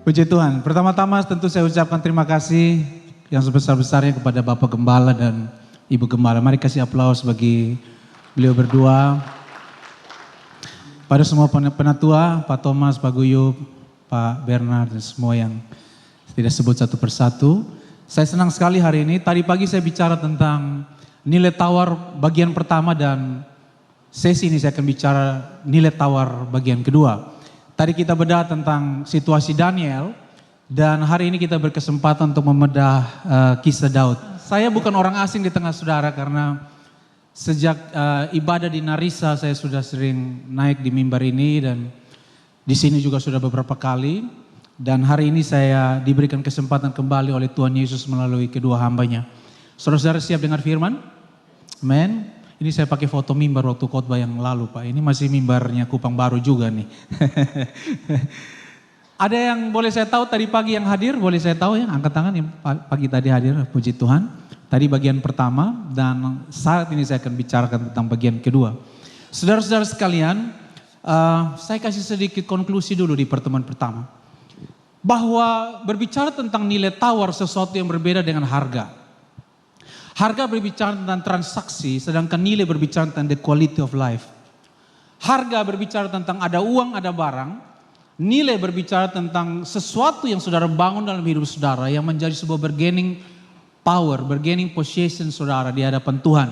Puji Tuhan. Pertama-tama tentu saya ucapkan terima kasih yang sebesar-besarnya kepada Bapak Gembala dan Ibu Gembala. Mari kasih aplaus bagi beliau berdua. Pada semua penatua, Pak Thomas, Pak Guyup, Pak Bernard, dan semua yang tidak sebut satu persatu. Saya senang sekali hari ini. Tadi pagi saya bicara tentang nilai tawar bagian pertama dan sesi ini saya akan bicara nilai tawar bagian kedua. Tadi kita bedah tentang situasi Daniel dan hari ini kita berkesempatan untuk membedah kisah Daud. Saya bukan orang asing di tengah saudara karena sejak ibadah di Narisa saya sudah sering naik di mimbar ini dan di sini juga sudah beberapa kali. Dan hari ini saya diberikan kesempatan kembali oleh Tuhan Yesus melalui kedua hambanya. Saudara-saudara siap dengar firman? Amen. Ini saya pakai foto mimbar waktu khotbah yang lalu Pak. Ini masih mimbarnya Kupang Baru juga nih. Ada yang boleh saya tahu tadi pagi yang hadir? Boleh saya tahu ya? Angkat tangan yang pagi tadi hadir. Puji Tuhan. Tadi bagian pertama dan saat ini saya akan bicarakan tentang bagian kedua. Saudara-saudara sekalian, saya kasih sedikit konklusi dulu di pertemuan pertama. Bahwa berbicara tentang nilai tawar sesuatu yang berbeda dengan harga. Harga berbicara tentang transaksi, sedangkan nilai berbicara tentang the quality of life. Harga berbicara tentang ada uang, ada barang. Nilai berbicara tentang sesuatu yang saudara bangun dalam hidup saudara yang menjadi sebuah bargaining power, bargaining position saudara di hadapan Tuhan.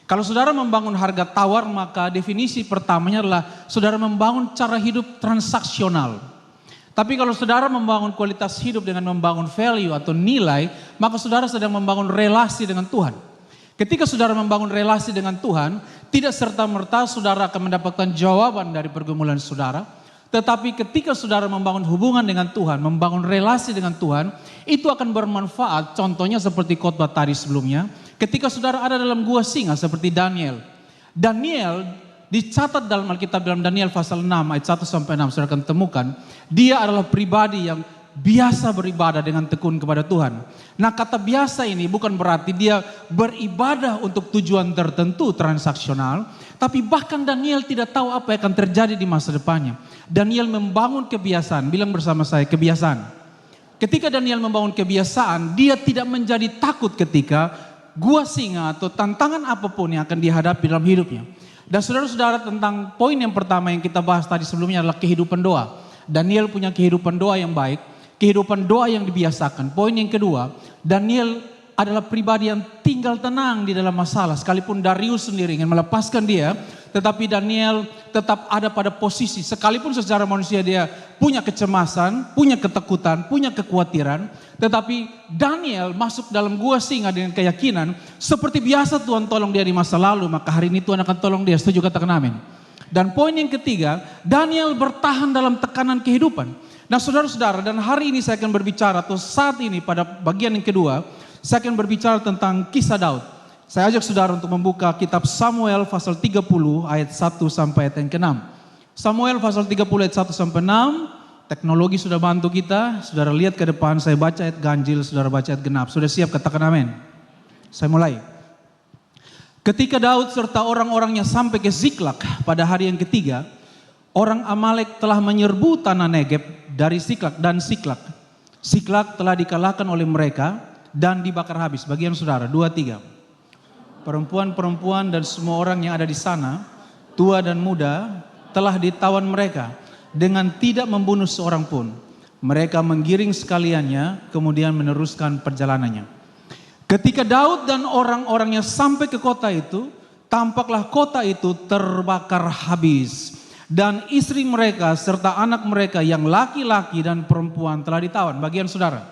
Kalau saudara membangun harga tawar, maka definisi pertamanya adalah saudara membangun cara hidup transaksional. Tapi kalau saudara membangun kualitas hidup dengan membangun value atau nilai, maka saudara sedang membangun relasi dengan Tuhan. Ketika saudara membangun relasi dengan Tuhan, tidak serta-merta saudara akan mendapatkan jawaban dari pergumulan saudara. Tetapi ketika saudara membangun hubungan dengan Tuhan, membangun relasi dengan Tuhan, itu akan bermanfaat. Contohnya seperti khotbah tadi sebelumnya, ketika saudara ada dalam gua singa seperti Daniel. Daniel dicatat dalam Alkitab dalam Daniel pasal 6 ayat 1 sampai 6 saudara akan temukan dia adalah pribadi yang biasa beribadah dengan tekun kepada Tuhan. Nah, kata biasa ini bukan berarti dia beribadah untuk tujuan tertentu transaksional, tapi bahkan Daniel tidak tahu apa yang akan terjadi di masa depannya. Daniel membangun kebiasaan, bilang bersama saya kebiasaan. Ketika Daniel membangun kebiasaan, dia tidak menjadi takut ketika gua singa atau tantangan apapun yang akan dihadapi dalam hidupnya. Dan saudara-saudara tentang poin yang pertama yang kita bahas tadi sebelumnya adalah kehidupan doa. Daniel punya kehidupan doa yang baik, kehidupan doa yang dibiasakan. Poin yang kedua, Daniel adalah pribadi yang tinggal tenang di dalam masalah. Sekalipun Darius sendiri ingin melepaskan dia, tetapi Daniel tetap ada pada posisi. Sekalipun secara manusia dia punya kecemasan, punya ketakutan, punya kekhawatiran. Tetapi Daniel masuk dalam gua singa dengan keyakinan seperti biasa Tuhan tolong dia di masa lalu, maka hari ini Tuhan akan tolong dia. Setuju katakan amin. Dan poin yang ketiga, Daniel bertahan dalam tekanan kehidupan. Nah saudara-saudara, dan hari ini saya akan berbicara atau saat ini pada bagian yang kedua, saya akan berbicara tentang kisah Daud. Saya ajak saudara untuk membuka kitab Samuel pasal 30 ayat 1 sampai ayat yang ke-6. Samuel pasal 30 ayat 1 sampai 6. Teknologi sudah bantu kita. Saudara lihat ke depan, saya baca ayat ganjil, saudara baca ayat genap. Sudah siap katakan amin. Saya mulai. Ketika Daud serta orang-orangnya sampai ke Ziklag pada hari yang ketiga, orang Amalek telah menyerbu tanah Negeb dari Ziklag dan Ziklag. Ziklag telah dikalahkan oleh mereka dan dibakar habis. Bagian saudara 2-3. Perempuan-perempuan dan semua orang yang ada di sana, tua dan muda, telah ditawan mereka dengan tidak membunuh seorang pun. Mereka menggiring sekaliannya, kemudian meneruskan perjalanannya. Ketika Daud dan orang-orangnya sampai ke kota itu, tampaklah kota itu terbakar habis. Dan istri mereka serta anak mereka yang laki-laki dan perempuan telah ditawan. Bagian saudara.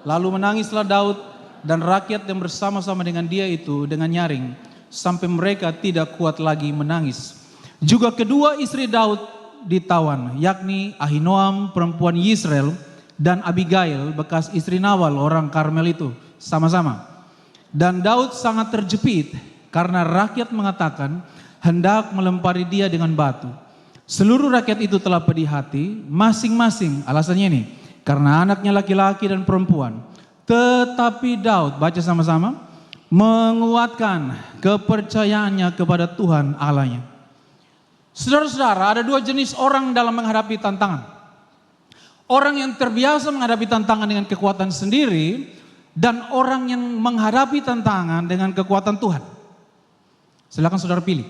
Lalu menangislah Daud dan rakyat yang bersama-sama dengan dia itu dengan nyaring. Sampai mereka tidak kuat lagi menangis. Juga kedua istri Daud ditawan, yakni Ahinoam perempuan Yisrael dan Abigail bekas istri Nawal orang Karmel itu sama-sama. Dan Daud sangat terjepit karena rakyat mengatakan hendak melempari dia dengan batu. Seluruh rakyat itu telah pedih hati masing-masing, alasannya ini, karena anaknya laki-laki dan perempuan. Tetapi Daud, baca sama-sama, menguatkan kepercayaannya kepada Tuhan Allahnya. Saudara-saudara, ada dua jenis orang dalam menghadapi tantangan. Orang yang terbiasa menghadapi tantangan dengan kekuatan sendiri dan orang yang menghadapi tantangan dengan kekuatan Tuhan. Silakan saudara pilih.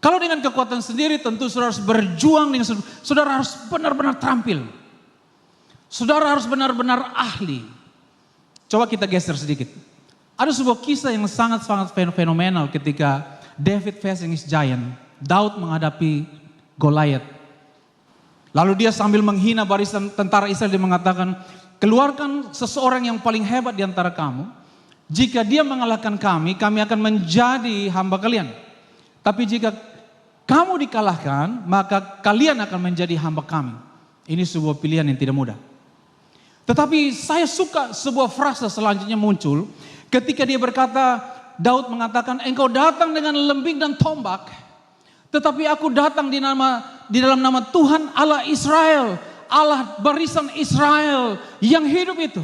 Kalau dengan kekuatan sendiri tentu saudara harus berjuang dengan saudara harus benar-benar terampil. Saudara harus benar-benar ahli. Coba kita geser sedikit. Ada sebuah kisah yang sangat-sangat fenomenal ketika David facing his giant. Daud menghadapi Goliath. Lalu dia sambil menghina barisan tentara Israel, dia mengatakan, keluarkan seseorang yang paling hebat di antara kamu. Jika dia mengalahkan kami, kami akan menjadi hamba kalian. Tapi jika kamu dikalahkan, maka kalian akan menjadi hamba kami. Ini sebuah pilihan yang tidak mudah. Tetapi saya suka sebuah frasa selanjutnya muncul. Ketika dia berkata, Daud mengatakan, engkau datang dengan lembing dan tombak. Tetapi aku datang di dalam nama Tuhan Allah Israel, Allah barisan Israel yang hidup itu.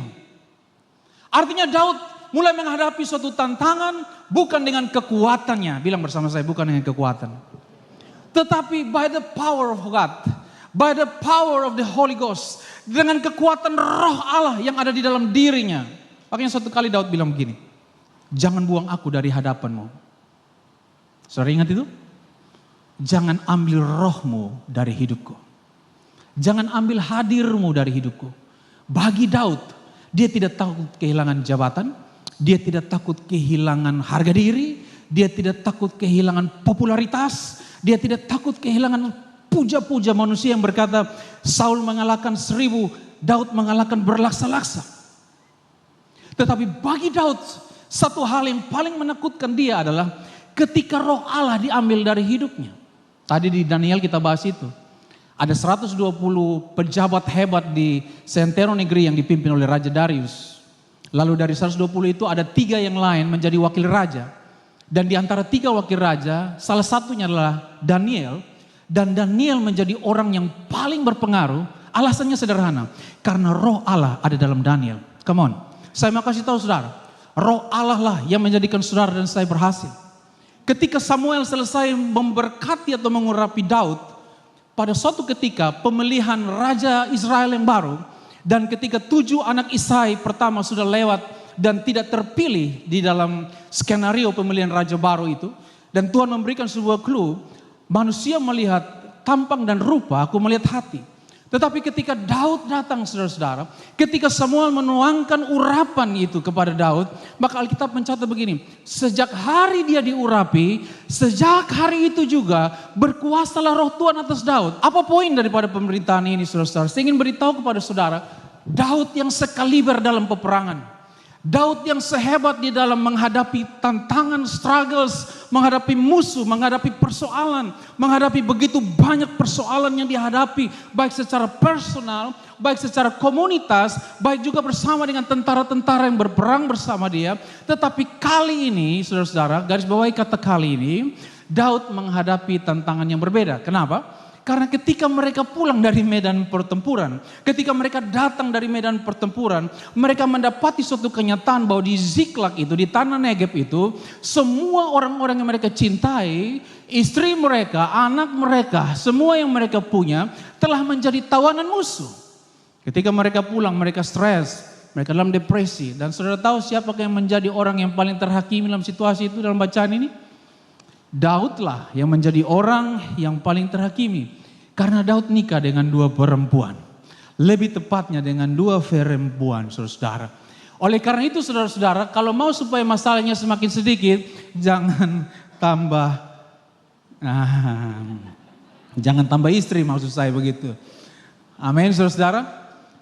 Artinya Daud mulai menghadapi suatu tantangan bukan dengan kekuatannya. Bilang bersama saya, bukan dengan kekuatan. Tetapi by the power of God, by the power of the Holy Ghost, dengan kekuatan roh Allah yang ada di dalam dirinya. Makanya suatu kali Daud bilang begini, jangan buang aku dari hadapanmu. Saudara ingat itu? Jangan ambil rohmu dari hidupku. Jangan ambil hadirmu dari hidupku. Bagi Daud, dia tidak takut kehilangan jabatan. Dia tidak takut kehilangan harga diri. Dia tidak takut kehilangan popularitas. Dia tidak takut kehilangan puja-puja manusia yang berkata, Saul mengalahkan 1000, Daud mengalahkan berlaksa-laksa. Tetapi bagi Daud, satu hal yang paling menakutkan dia adalah ketika roh Allah diambil dari hidupnya. Tadi di Daniel kita bahas itu. Ada 120 pejabat hebat di seantero negeri yang dipimpin oleh Raja Darius. Lalu dari 120 itu ada 3 yang lain menjadi wakil raja. Dan di antara 3 wakil raja, salah satunya adalah Daniel. Dan Daniel menjadi orang yang paling berpengaruh. Alasannya sederhana. Karena roh Allah ada dalam Daniel. Come on. Saya mau kasih tahu saudara. Roh Allah lah yang menjadikan saudara dan saya berhasil. Ketika Samuel selesai memberkati atau mengurapi Daud, pada suatu ketika pemilihan Raja Israel yang baru, dan ketika 7 anak Isai pertama sudah lewat dan tidak terpilih di dalam skenario pemilihan Raja baru itu, dan Tuhan memberikan sebuah clue, manusia melihat tampang dan rupa, aku melihat hati. Tetapi ketika Daud datang saudara-saudara, ketika Samuel menuangkan urapan itu kepada Daud, maka Alkitab mencatat begini, sejak hari dia diurapi, sejak hari itu juga berkuasalah roh Tuhan atas Daud. Apa poin daripada pemberitaan ini saudara-saudara? Saya ingin beritahu kepada saudara, Daud yang sekaliber dalam peperangan. Daud yang sehebat di dalam menghadapi tantangan, struggles, menghadapi musuh, menghadapi persoalan, menghadapi begitu banyak persoalan yang dihadapi, baik secara personal, baik secara komunitas, baik juga bersama dengan tentara-tentara yang berperang bersama dia. Tetapi kali ini, saudara-saudara, garis bawahi kata kali ini, Daud menghadapi tantangan yang berbeda. Kenapa? Karena ketika mereka pulang dari medan pertempuran, ketika mereka datang dari medan pertempuran, mereka mendapati suatu kenyataan bahwa di Ziklag itu, di tanah Negeb itu, semua orang-orang yang mereka cintai, istri mereka, anak mereka, semua yang mereka punya telah menjadi tawanan musuh. Ketika mereka pulang, mereka stres, mereka dalam depresi. Dan saudara tahu siapakah yang menjadi orang yang paling terhakimi dalam situasi itu dalam bacaan ini? Daudlah yang menjadi orang yang paling terhakimi. Karena Daud nikah dengan 2 perempuan. Lebih tepatnya dengan 2 perempuan, saudara-saudara. Oleh karena itu saudara-saudara, kalau mau supaya masalahnya semakin sedikit, jangan tambah istri, maksud saya begitu. Amin saudara-saudara.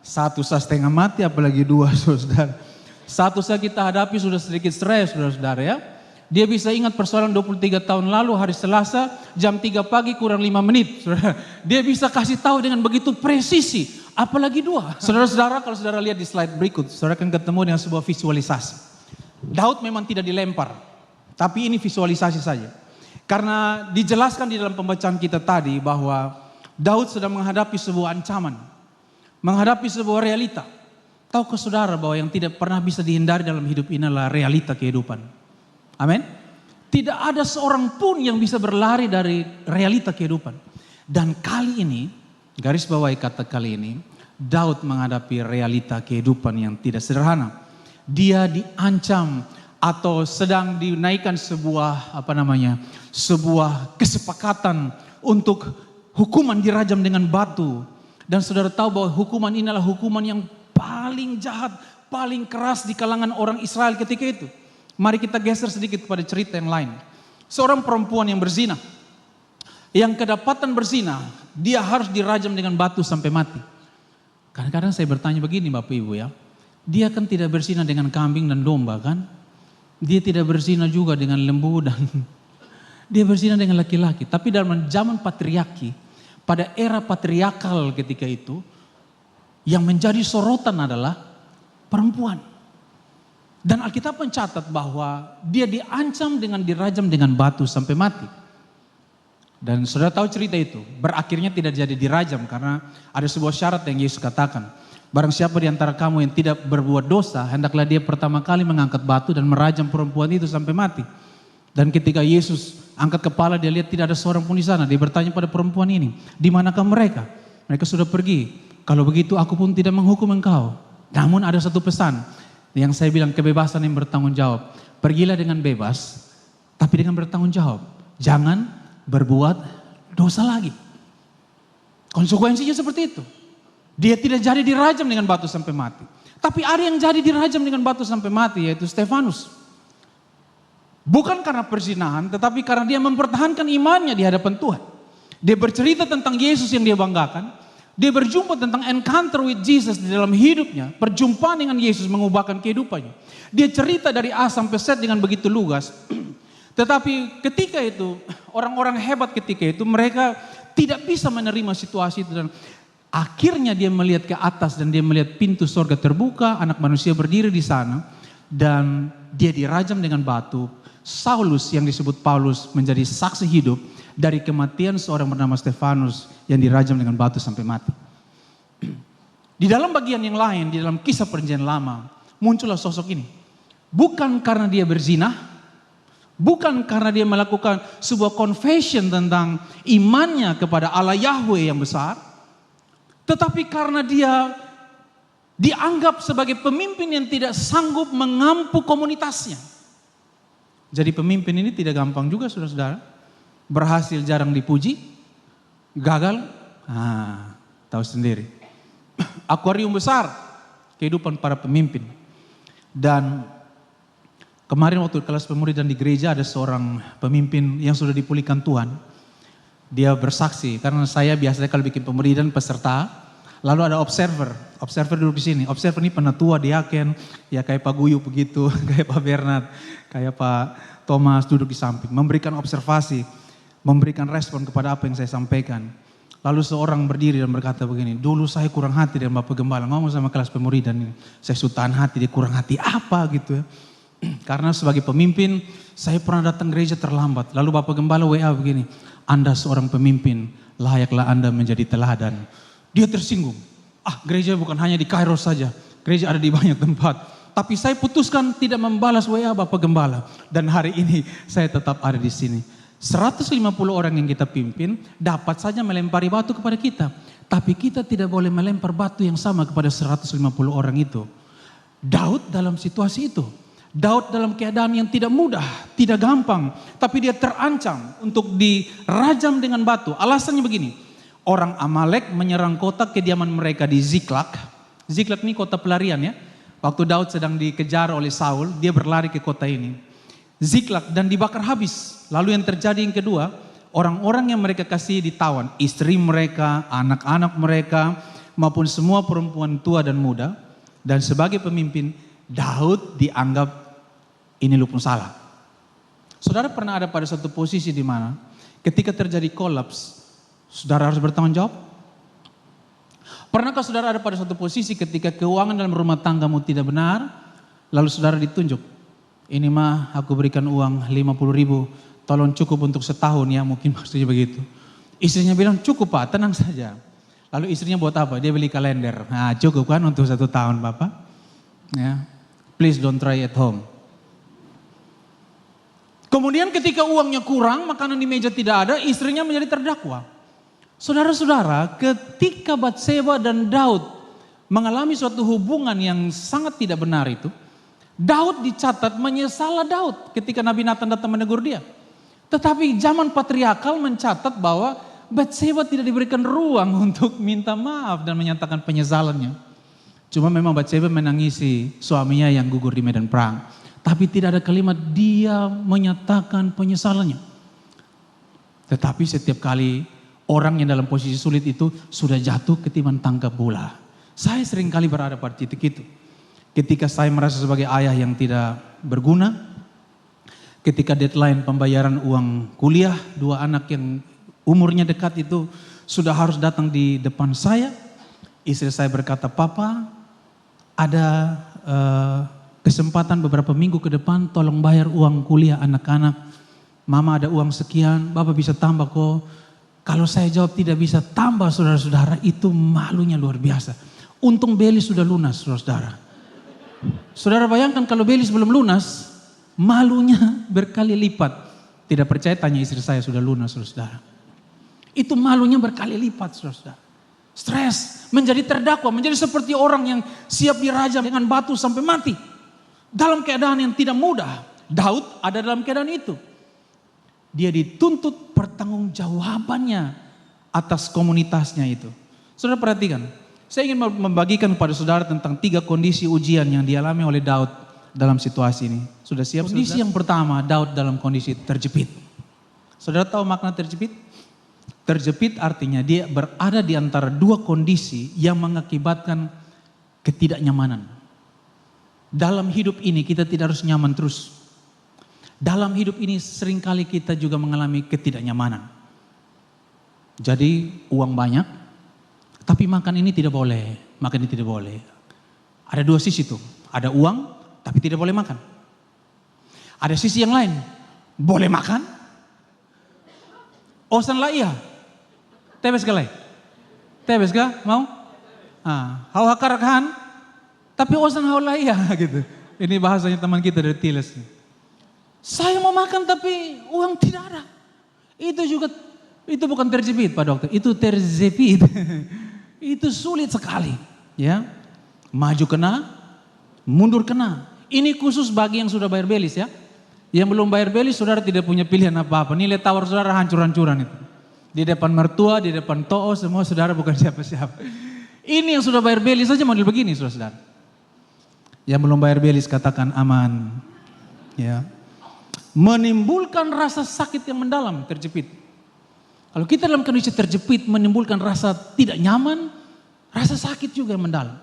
1 setengah mati apalagi 2 saudara. 1 saja kita hadapi sudah sedikit stres saudara-saudara ya. Dia bisa ingat persoalan 23 tahun lalu hari Selasa jam 3 pagi kurang 5 menit. Dia bisa kasih tahu dengan begitu presisi. Apalagi 2. Saudara-saudara kalau saudara lihat di slide berikut. Saudara akan ketemu dengan sebuah visualisasi. Daud memang tidak dilempar. Tapi ini visualisasi saja. Karena dijelaskan di dalam pembacaan kita tadi bahwa Daud sedang menghadapi sebuah ancaman. Menghadapi sebuah realita. Tahukah saudara bahwa yang tidak pernah bisa dihindari dalam hidup ini adalah realita kehidupan. Amin. Tidak ada seorang pun yang bisa berlari dari realita kehidupan. Dan kali ini, garis bawahi kata kali ini, Daud menghadapi realita kehidupan yang tidak sederhana. Dia diancam atau sedang dinaikkan sebuah kesepakatan untuk hukuman dirajam dengan batu. Dan saudara tahu bahwa hukuman ini adalah hukuman yang paling jahat, paling keras di kalangan orang Israel ketika itu. Mari kita geser sedikit pada cerita yang lain. Seorang perempuan yang berzina, yang kedapatan berzina, dia harus dirajam dengan batu sampai mati. Kadang-kadang saya bertanya begini Bapak Ibu ya, dia kan tidak berzina dengan kambing dan domba kan? Dia tidak berzina juga dengan lembu dan dia berzina dengan laki-laki. Tapi dalam zaman patriarki, pada era patriarkal ketika itu, yang menjadi sorotan adalah perempuan. Dan Alkitab mencatat bahwa dia diancam dengan dirajam dengan batu sampai mati. Dan saudara tahu cerita itu, berakhirnya tidak jadi dirajam karena ada sebuah syarat yang Yesus katakan. Barang siapa di antara kamu yang tidak berbuat dosa, hendaklah dia pertama kali mengangkat batu dan merajam perempuan itu sampai mati. Dan ketika Yesus angkat kepala, dia lihat tidak ada seorang pun di sana. Dia bertanya pada perempuan ini, di manakah mereka? Mereka sudah pergi. Kalau begitu aku pun tidak menghukum engkau. Namun ada satu pesan yang saya bilang, kebebasan yang bertanggung jawab. Pergilah dengan bebas, tapi dengan bertanggung jawab. Jangan berbuat dosa lagi. Konsekuensinya seperti itu. Dia tidak jadi dirajam dengan batu sampai mati. Tapi ada yang jadi dirajam dengan batu sampai mati, yaitu Stefanus. Bukan karena perzinahan, tetapi karena dia mempertahankan imannya di hadapan Tuhan. Dia bercerita tentang Yesus yang dia banggakan. Dia berjumpa tentang encounter with Jesus di dalam hidupnya. Perjumpaan dengan Yesus mengubahkan kehidupannya. Dia cerita dari A sampai Z dengan begitu lugas. Tetapi ketika itu, orang-orang hebat ketika itu, mereka tidak bisa menerima situasi itu. Dan akhirnya dia melihat ke atas dan dia melihat pintu surga terbuka, anak manusia berdiri di sana. Dan dia dirajam dengan batu. Saulus yang disebut Paulus menjadi saksi hidup dari kematian seorang bernama Stefanus yang dirajam dengan batu sampai mati. Di dalam bagian yang lain, di dalam kisah perjanjian lama, muncullah sosok ini. Bukan karena dia berzina, bukan karena dia melakukan sebuah confession tentang imannya kepada Allah Yahweh yang besar, tetapi karena dia dianggap sebagai pemimpin yang tidak sanggup mengampu komunitasnya. Jadi pemimpin ini tidak gampang juga saudara-saudara. Berhasil jarang dipuji, gagal, tahu sendiri. Akuarium besar kehidupan para pemimpin. Dan kemarin waktu kelas pemuridan di gereja ada seorang pemimpin yang sudah dipulihkan Tuhan. Dia bersaksi karena saya biasanya kalau bikin pemuridan peserta, lalu ada observer duduk di sini. Observer ini penatua, diaken, ya kayak Pak Guyu begitu, kayak Pak Bernard, kayak Pak Thomas duduk di samping, memberikan observasi, memberikan respon kepada apa yang saya sampaikan. Lalu seorang berdiri dan berkata begini, dulu saya kurang hati dengan Bapak Gembala, ngomong sama kelas pemuridan ini. Saya sultan hati, dia kurang hati apa gitu ya. Karena sebagai pemimpin, saya pernah datang gereja terlambat. Lalu Bapak Gembala WA begini, Anda seorang pemimpin, layaklah Anda menjadi teladan. Dia tersinggung. Gereja bukan hanya di Kairos saja, gereja ada di banyak tempat. Tapi saya putuskan tidak membalas WA Bapak Gembala. Dan hari ini saya tetap ada di sini. 150 orang yang kita pimpin dapat saja melempari batu kepada kita. Tapi kita tidak boleh melempar batu yang sama kepada 150 orang itu. Daud dalam situasi itu. Daud dalam keadaan yang tidak mudah, tidak gampang. Tapi dia terancam untuk dirajam dengan batu. Alasannya begini. Orang Amalek menyerang kota kediaman mereka di Ziklag. Ziklag ini kota pelarian ya. Waktu Daud sedang dikejar oleh Saul, dia berlari ke kota ini. Ziklag dan dibakar habis. Lalu yang terjadi yang kedua, orang-orang yang mereka kasih ditawan. Istri mereka, anak-anak mereka, maupun semua perempuan tua dan muda. Dan sebagai pemimpin, Daud dianggap ini lu pun salah. Saudara pernah ada pada satu posisi di mana ketika terjadi kolaps, saudara harus bertanggung jawab? Pernahkah saudara ada pada satu posisi ketika keuangan dalam rumah tanggamu tidak benar, lalu saudara ditunjuk? Ini mah aku berikan uang 50.000, tolong cukup untuk setahun ya, mungkin maksudnya begitu. Istrinya bilang cukup Pak, tenang saja. Lalu istrinya buat apa? Dia beli kalender. Nah cukup kan untuk 1 tahun Bapak? Ya, please don't try at home. Kemudian ketika uangnya kurang, makanan di meja tidak ada, istrinya menjadi terdakwa. Saudara-saudara, ketika Batseba dan Daud mengalami suatu hubungan yang sangat tidak benar itu, Daud dicatat menyesal Daud ketika Nabi Nathan datang menegur dia. Tetapi zaman patriarkal mencatat bahwa Batseba tidak diberikan ruang untuk minta maaf dan menyatakan penyesalannya. Cuma memang Batseba menangisi suaminya yang gugur di medan perang. Tapi tidak ada kalimat dia menyatakan penyesalannya. Tetapi setiap kali orang yang dalam posisi sulit itu sudah jatuh ketimbang tangkap bola. Saya sering kali berada pada titik itu. Ketika saya merasa sebagai ayah yang tidak berguna, ketika deadline pembayaran uang kuliah, 2 anak yang umurnya dekat itu sudah harus datang di depan saya. Istri saya berkata, "Papa, ada kesempatan beberapa minggu ke depan tolong bayar uang kuliah anak-anak. Mama ada uang sekian, Bapak bisa tambah kok." Kalau saya jawab tidak bisa tambah, saudara-saudara, itu malunya luar biasa. Untung Belis sudah lunas, saudara. Saudara bayangkan kalau Belis belum lunas, malunya berkali lipat. Tidak percaya tanya istri saya sudah lunas, saudara. Itu malunya berkali lipat, saudara. Stres, menjadi terdakwa, menjadi seperti orang yang siap dirajam dengan batu sampai mati. Dalam keadaan yang tidak mudah. Daud ada dalam keadaan itu. Dia dituntut pertanggungjawabannya atas komunitasnya itu. Saudara perhatikan, saya ingin membagikan kepada saudara tentang 3 kondisi ujian yang dialami oleh Daud dalam situasi ini. Sudah siap? Kondisi yang pertama, Daud dalam kondisi terjepit. Saudara tahu makna terjepit? Terjepit artinya dia berada di antara 2 kondisi yang mengakibatkan ketidaknyamanan. Dalam hidup ini kita tidak harus nyaman terus. Dalam hidup ini seringkali kita juga mengalami ketidaknyamanan. Jadi uang banyak, tapi makan ini tidak boleh, makan ini tidak boleh. Ada 2 sisi tuh, ada uang tapi tidak boleh makan. Ada sisi yang lain, boleh makan, osan lah iya. Tebes galai. Tebes ga? Mau? Hau hakarakahan, tapi osan hau lah iya gitu. Ini bahasanya teman kita dari Tiles. Saya mau makan tapi uang tidak ada. Itu bukan terjepit Pak Dokter, itu terjepit. Itu sulit sekali, ya. Maju kena, mundur kena. Ini khusus bagi yang sudah bayar belis ya. Yang belum bayar belis saudara tidak punya pilihan apa-apa. Nilai tawar saudara hancur-hancuran itu. Di depan mertua, di depan to'o, semua saudara bukan siapa-siapa. Ini yang sudah bayar belis saja model begini saudara. Yang belum bayar belis katakan aman. Ya. Menimbulkan rasa sakit yang mendalam, terjepit. Kalau kita dalam kondisi terjepit menimbulkan rasa tidak nyaman, rasa sakit juga yang mendalam.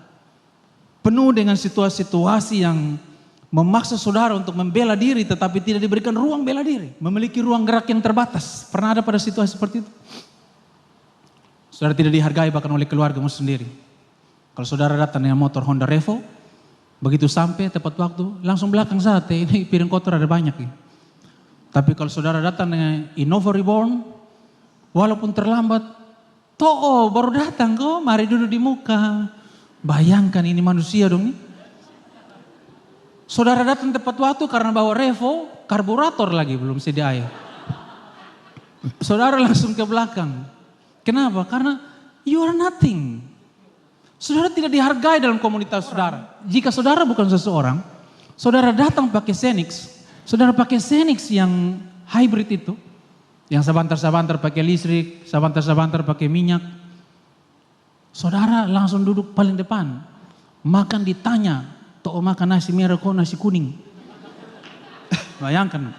Penuh dengan situasi-situasi yang memaksa saudara untuk membela diri tetapi tidak diberikan ruang bela diri. Memiliki ruang gerak yang terbatas. Pernah ada pada situasi seperti itu? Saudara tidak dihargai bahkan oleh keluargamu sendiri. Kalau saudara datang dengan motor Honda Revo, begitu sampai tepat waktu, langsung belakang saat ini piring kotor ada banyak ya. Tapi kalau saudara datang dengan Innova Reborn, walaupun terlambat, toh baru datang kok, mari duduk di muka. Bayangkan ini manusia dong nih. Saudara datang tepat waktu karena bawa Revo, karburator lagi belum sedia air. Saudara langsung ke belakang. Kenapa? Karena you are nothing. Saudara tidak dihargai dalam komunitas saudara. Jika saudara bukan seseorang, saudara datang pakai Xenix, saudara pakai Xenix yang hybrid itu, yang sabantar-sabantar pakai listrik, sabantar-sabantar pakai minyak. Saudara langsung duduk paling depan. Makan ditanya, toh makan nasi merah kok nasi kuning. Bayangkan.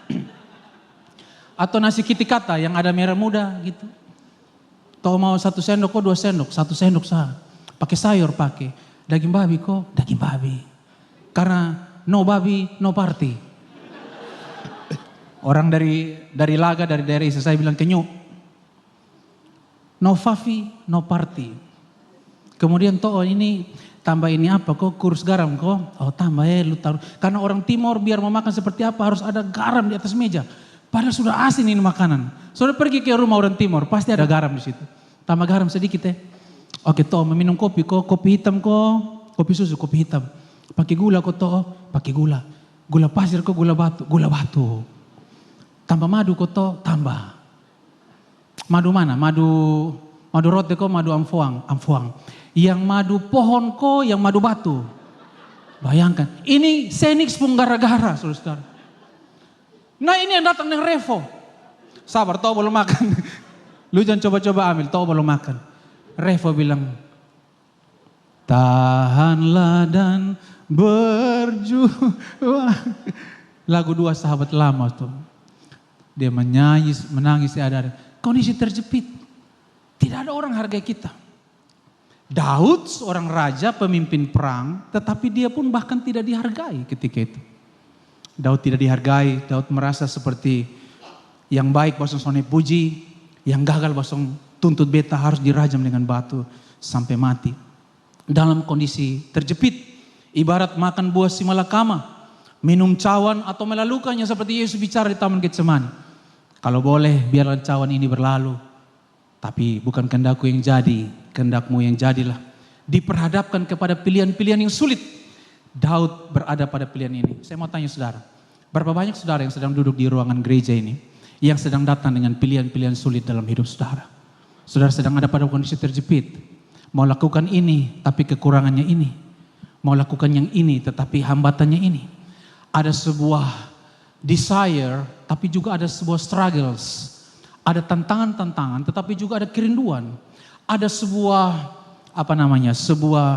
Atau nasi kitikata yang ada merah muda gitu. Toh mau 1 sendok kok 2 sendok, 1 sendok sah. Pakai sayur pakai. Daging babi kok daging babi. Karena no babi no party. Orang dari Laga, dari daerah istri saya bilang kenyuk. No fafi, no party. Kemudian toh ini tambah ini apa kok kurs garam kok. Oh tambah lu taruh. Karena orang timur biar mau makan seperti apa harus ada garam di atas meja. Padahal sudah asin ini makanan. Saudara pergi ke rumah orang timur pasti ada garam di situ. Tambah garam sedikit ya. Oke toh meminum kopi kok, kopi hitam kok. Kopi susu, kopi hitam. Pakai gula kok toh, pakai gula. Gula pasir kok, gula batu, gula batu. Tambah madu koto, tambah. Madu mana? Madu rote kok, madu amfuang. Yang madu pohon ko, yang madu batu. Bayangkan, ini Xenix pun gara-gara, saudara-saudara. Nah ini yang datang dengan Revo. Sabar, tau belum makan. Lu jangan coba-coba ambil, tau belum makan. Revo bilang, tahanlah dan berjuang. Lagu dua sahabat lama tuh. Dia menangis ada kondisi terjepit. Tidak ada orang hargai kita. Daud seorang raja pemimpin perang, tetapi dia pun bahkan tidak dihargai ketika itu. Daud tidak dihargai, Daud merasa seperti yang baik bosong sonai puji, yang gagal bosong tuntut beta harus dirajam dengan batu sampai mati. Dalam kondisi terjepit, ibarat makan buah simalakama, minum cawan atau melalukannya seperti Yesus bicara di Taman Getsemani. Kalau boleh biarlah cawan ini berlalu, tapi bukan kehendakku yang jadi, kehendakmu yang jadilah. Diperhadapkan kepada pilihan-pilihan yang sulit, Daud berada pada pilihan ini. Saya mau tanya saudara, berapa banyak saudara yang sedang duduk di ruangan gereja ini, yang sedang datang dengan pilihan-pilihan sulit dalam hidup saudara. Saudara sedang ada pada kondisi terjepit, mau lakukan ini tapi kekurangannya ini, mau lakukan yang ini tetapi hambatannya ini. Ada sebuah desire tapi juga ada sebuah struggles. Ada tantangan-tantangan tetapi juga ada kerinduan. Ada sebuah sebuah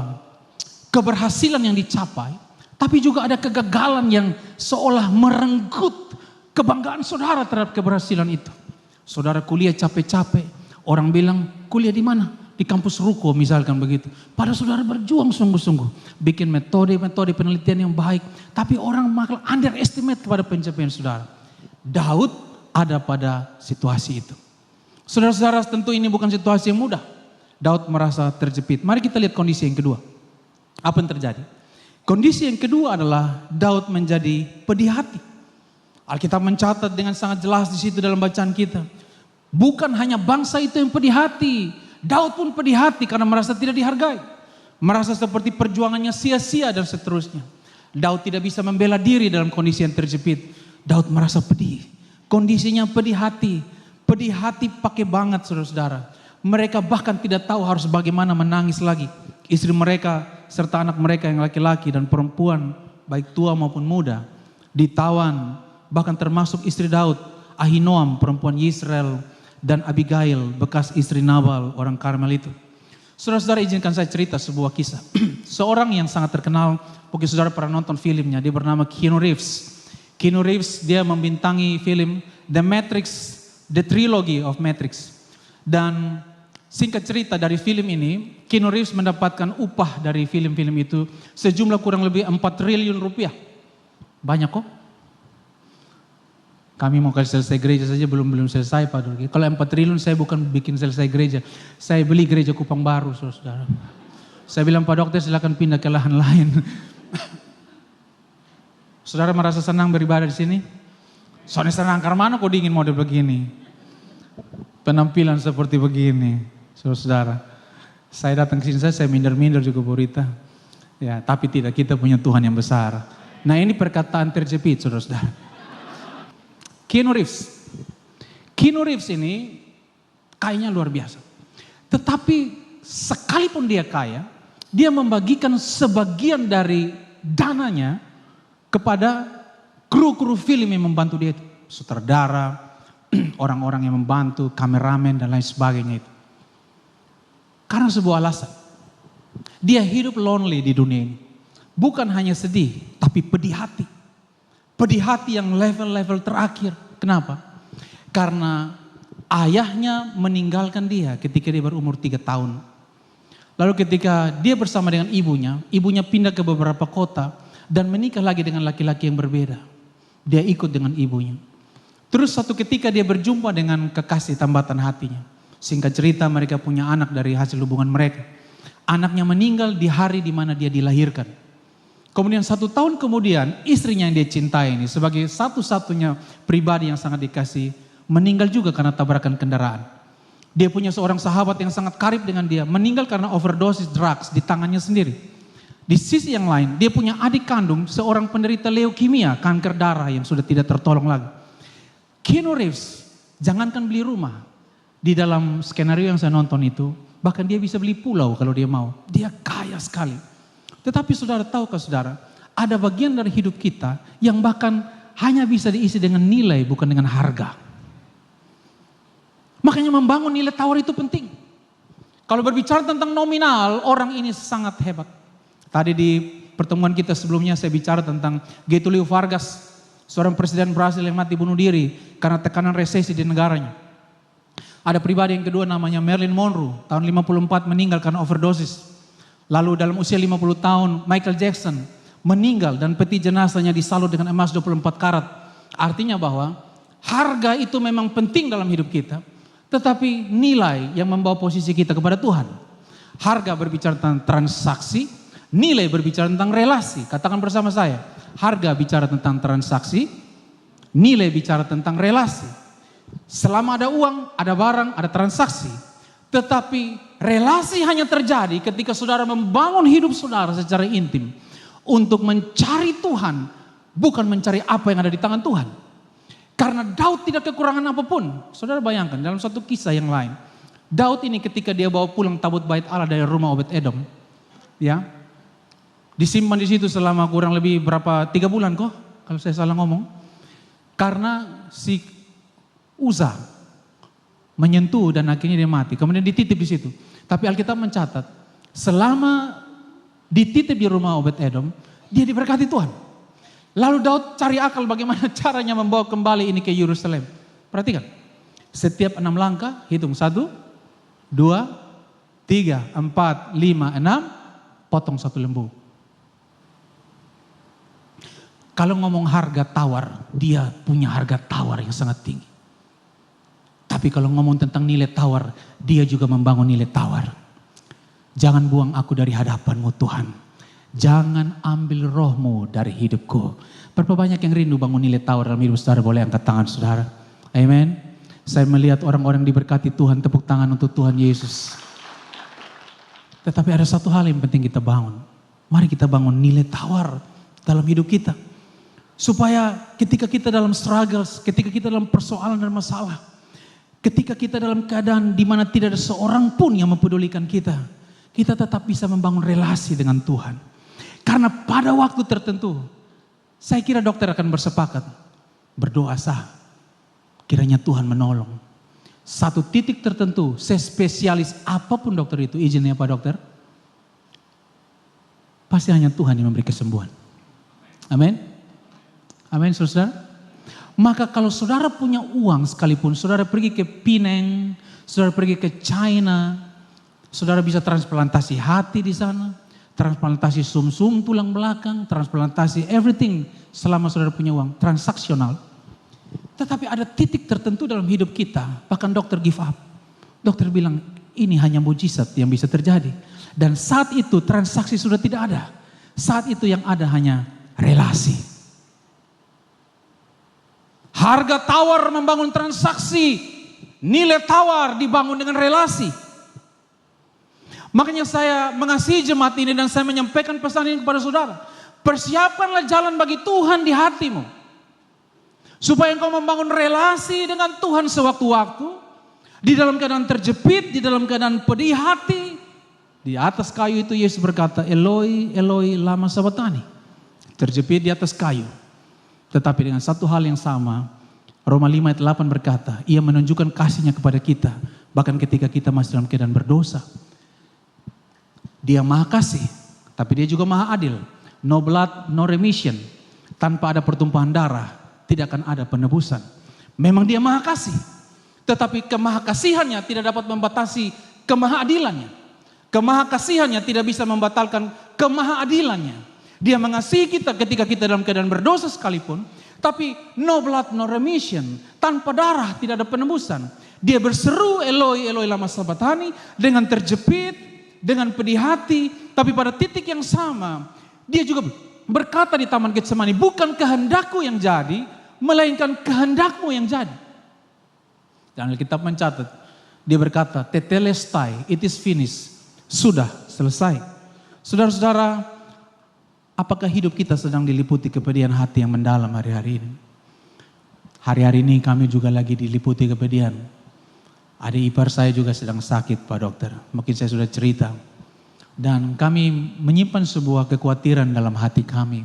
keberhasilan yang dicapai, tapi juga ada kegagalan yang seolah merenggut kebanggaan saudara terhadap keberhasilan itu. Saudara kuliah capek-capek, orang bilang kuliah di mana? Di kampus Ruko misalkan begitu. Padahal saudara berjuang sungguh-sungguh, bikin metode-metode penelitian yang baik, tapi orang malah underestimate kepada pencapaian saudara. Daud ada pada situasi itu. Saudara-saudara, tentu ini bukan situasi yang mudah. Daud merasa terjepit. Mari kita lihat kondisi yang kedua. Apa yang terjadi? Kondisi yang kedua adalah Daud menjadi pedih hati. Alkitab mencatat dengan sangat jelas di situ dalam bacaan kita. Bukan hanya bangsa itu yang pedih hati, Daud pun pedih hati karena merasa tidak dihargai. Merasa seperti perjuangannya sia-sia dan seterusnya. Daud tidak bisa membela diri dalam kondisi yang terjepit. Daud merasa pedih. Kondisinya pedih hati. Pedih hati pakai banget saudara-saudara. Mereka bahkan tidak tahu harus bagaimana menangis lagi. Istri mereka serta anak mereka yang laki-laki dan perempuan, baik tua maupun muda, ditawan. Bahkan termasuk istri Daud, Ahinoam, perempuan Yisrael, dan Abigail, bekas istri Nabal, orang Karmel itu. Saudara-saudara, izinkan saya cerita sebuah kisah. Seorang yang sangat terkenal, mungkin saudara pernah nonton filmnya, dia bernama Keanu Reeves. Keanu Reeves, dia membintangi film The Matrix, The Trilogy of Matrix. Dan singkat cerita dari film ini, Keanu Reeves mendapatkan upah dari film-film itu sejumlah kurang lebih 4 triliun rupiah. Banyak kok. Kami mau kasih selesai gereja saja belum selesai Pak Durgi. Kalau 4 triliun saya bukan bikin selesai gereja. Saya beli gereja Kupang baru saudara. Saya bilang Pak Dokter silakan pindah ke lahan lain. Saudara merasa senang beribadah di sini? Soalnya senang karena mana kok dingin model begini. Penampilan seperti begini. Saudara. Saya datang ke sini saya minder-minder juga Burita. Ya, tapi tidak, kita punya Tuhan yang besar. Nah ini perkataan terjepit saudara-saudara. Keanu Reeves ini kayanya luar biasa. Tetapi sekalipun dia kaya, dia membagikan sebagian dari dananya kepada kru-kru film yang membantu dia itu. Sutradara, orang-orang yang membantu, kameramen dan lain sebagainya itu. Karena sebuah alasan. Dia hidup lonely di dunia ini. Bukan hanya sedih, tapi pedih hati. Pedih hati yang level-level terakhir. Kenapa? Karena ayahnya meninggalkan dia ketika dia berumur 3 tahun. Lalu ketika dia bersama dengan ibunya pindah ke beberapa kota dan menikah lagi dengan laki-laki yang berbeda. Dia ikut dengan ibunya. Terus satu ketika dia berjumpa dengan kekasih tambatan hatinya. Singkat cerita mereka punya anak dari hasil hubungan mereka. Anaknya meninggal di hari di mana dia dilahirkan. Kemudian 1 tahun kemudian istrinya yang dia cintai ini sebagai satu-satunya pribadi yang sangat dikasih meninggal juga karena tabrakan kendaraan. Dia punya seorang sahabat yang sangat karib dengan dia meninggal karena overdosis drugs di tangannya sendiri. Di sisi yang lain dia punya adik kandung seorang penderita leukemia, kanker darah yang sudah tidak tertolong lagi. Keanu Reeves jangankan beli rumah, di dalam skenario yang saya nonton itu Bahkan dia bisa beli pulau kalau dia mau. Dia kaya sekali. Tetapi saudara tahukah saudara, ada bagian dari hidup kita yang bahkan hanya bisa diisi dengan nilai bukan dengan harga. Makanya membangun nilai tawar itu penting. Kalau berbicara tentang nominal, orang ini sangat hebat. Tadi di pertemuan kita sebelumnya saya bicara tentang Getulio Vargas, seorang presiden Brasil yang mati bunuh diri karena tekanan resesi di negaranya. Ada pribadi yang kedua namanya Marilyn Monroe, tahun 54 meninggal karena overdosis. Lalu dalam usia 50 tahun Michael Jackson meninggal dan peti jenazahnya disalut dengan emas 24 karat. Artinya bahwa harga itu memang penting dalam hidup kita, tetapi nilai yang membawa posisi kita kepada Tuhan. Harga berbicara tentang transaksi, nilai berbicara tentang relasi. Katakan bersama saya, harga bicara tentang transaksi, nilai bicara tentang relasi. Selama ada uang, ada barang, ada transaksi. Tetapi relasi hanya terjadi ketika saudara membangun hidup saudara secara intim. Untuk mencari Tuhan, bukan mencari apa yang ada di tangan Tuhan. Karena Daud tidak kekurangan apapun. Saudara bayangkan dalam satu kisah yang lain. Daud ini ketika dia bawa pulang tabut bait Allah dari rumah Obed-Edom. Ya, disimpan di situ selama kurang lebih 3 bulan kok. Kalau saya salah ngomong. Karena si Uza menyentuh dan akhirnya dia mati. Kemudian dititip di situ. Tapi Alkitab mencatat, selama dititip di rumah Obed-Edom, dia diberkati Tuhan. Lalu Daud cari akal bagaimana caranya membawa kembali ini ke Yerusalem. Perhatikan, setiap 6 langkah, hitung 1, 2, 3, 4, 5, 6, potong 1 lembu. Kalau ngomong harga tawar, dia punya harga tawar yang sangat tinggi. Tapi kalau ngomong tentang nilai tawar, dia juga membangun nilai tawar. Jangan buang aku dari hadapan-Mu Tuhan. Jangan ambil roh-Mu dari hidupku. Berapa banyak yang rindu bangun nilai tawar dalam hidup saudara? Boleh angkat tangan saudara. Amin. Saya melihat orang-orang diberkati Tuhan, tepuk tangan untuk Tuhan Yesus. Tetapi ada satu hal yang penting kita bangun. Mari kita bangun nilai tawar dalam hidup kita. Supaya ketika kita dalam struggles, ketika kita dalam persoalan dan masalah, ketika kita dalam keadaan di mana tidak ada seorang pun yang mempedulikan kita, kita tetap bisa membangun relasi dengan Tuhan. Karena pada waktu tertentu, saya kira dokter akan bersepakat, berdoa sah, kiranya Tuhan menolong. Satu titik tertentu, spesialis apapun dokter itu, izinnya Pak Dokter, pasti hanya Tuhan yang memberi kesembuhan. Amin. Amin saudara. Maka kalau saudara punya uang sekalipun, saudara pergi ke Penang, saudara pergi ke China, saudara bisa transplantasi hati di sana, transplantasi sum-sum tulang belakang, transplantasi everything selama saudara punya uang, transaksional. Tetapi ada titik tertentu dalam hidup kita, bahkan dokter give up. Dokter bilang ini hanya mujizat yang bisa terjadi. Dan saat itu transaksi sudah tidak ada. Saat itu yang ada hanya relasi. Harga tawar membangun transaksi, nilai tawar dibangun dengan relasi. Makanya saya mengasihi jemaat ini dan saya menyampaikan pesan ini kepada saudara. Persiapkanlah jalan bagi Tuhan di hatimu. Supaya engkau membangun relasi dengan Tuhan sewaktu-waktu. Di dalam keadaan terjepit, di dalam keadaan pedih hati. Di atas kayu itu Yesus berkata, Eloi, Eloi, lama sabachthani. Terjepit di atas kayu. Tetapi dengan satu hal yang sama, Roma 5 ayat 8 berkata, ia menunjukkan kasihnya kepada kita, bahkan ketika kita masih dalam keadaan berdosa. Dia maha kasih, tapi dia juga maha adil. No blood, no remission. Tanpa ada pertumpahan darah, tidak akan ada penebusan. Memang dia maha kasih, tetapi kemahakasihannya tidak dapat membatasi kemahaadilannya. Kemahakasihannya tidak bisa membatalkan kemahaadilannya. Dia mengasihi kita ketika kita dalam keadaan berdosa sekalipun. Tapi no blood, no remission. Tanpa darah tidak ada penebusan. Dia berseru Eloi, Eloi lama sabachthani. Dengan terjepit, dengan pedih hati. Tapi pada titik yang sama, dia juga berkata di Taman Getsemani, bukan kehendakku yang jadi, melainkan kehendakmu yang jadi. Dan Alkitab mencatat, dia berkata, tetelestai, it is finished. Sudah selesai. Saudara-saudara, apakah hidup kita sedang diliputi kepedihan hati yang mendalam hari-hari ini? Hari-hari ini kami juga lagi diliputi kepedihan. Adik ipar saya juga sedang sakit Pak Dokter. Mungkin saya sudah cerita. Dan kami menyimpan sebuah kekhawatiran dalam hati kami.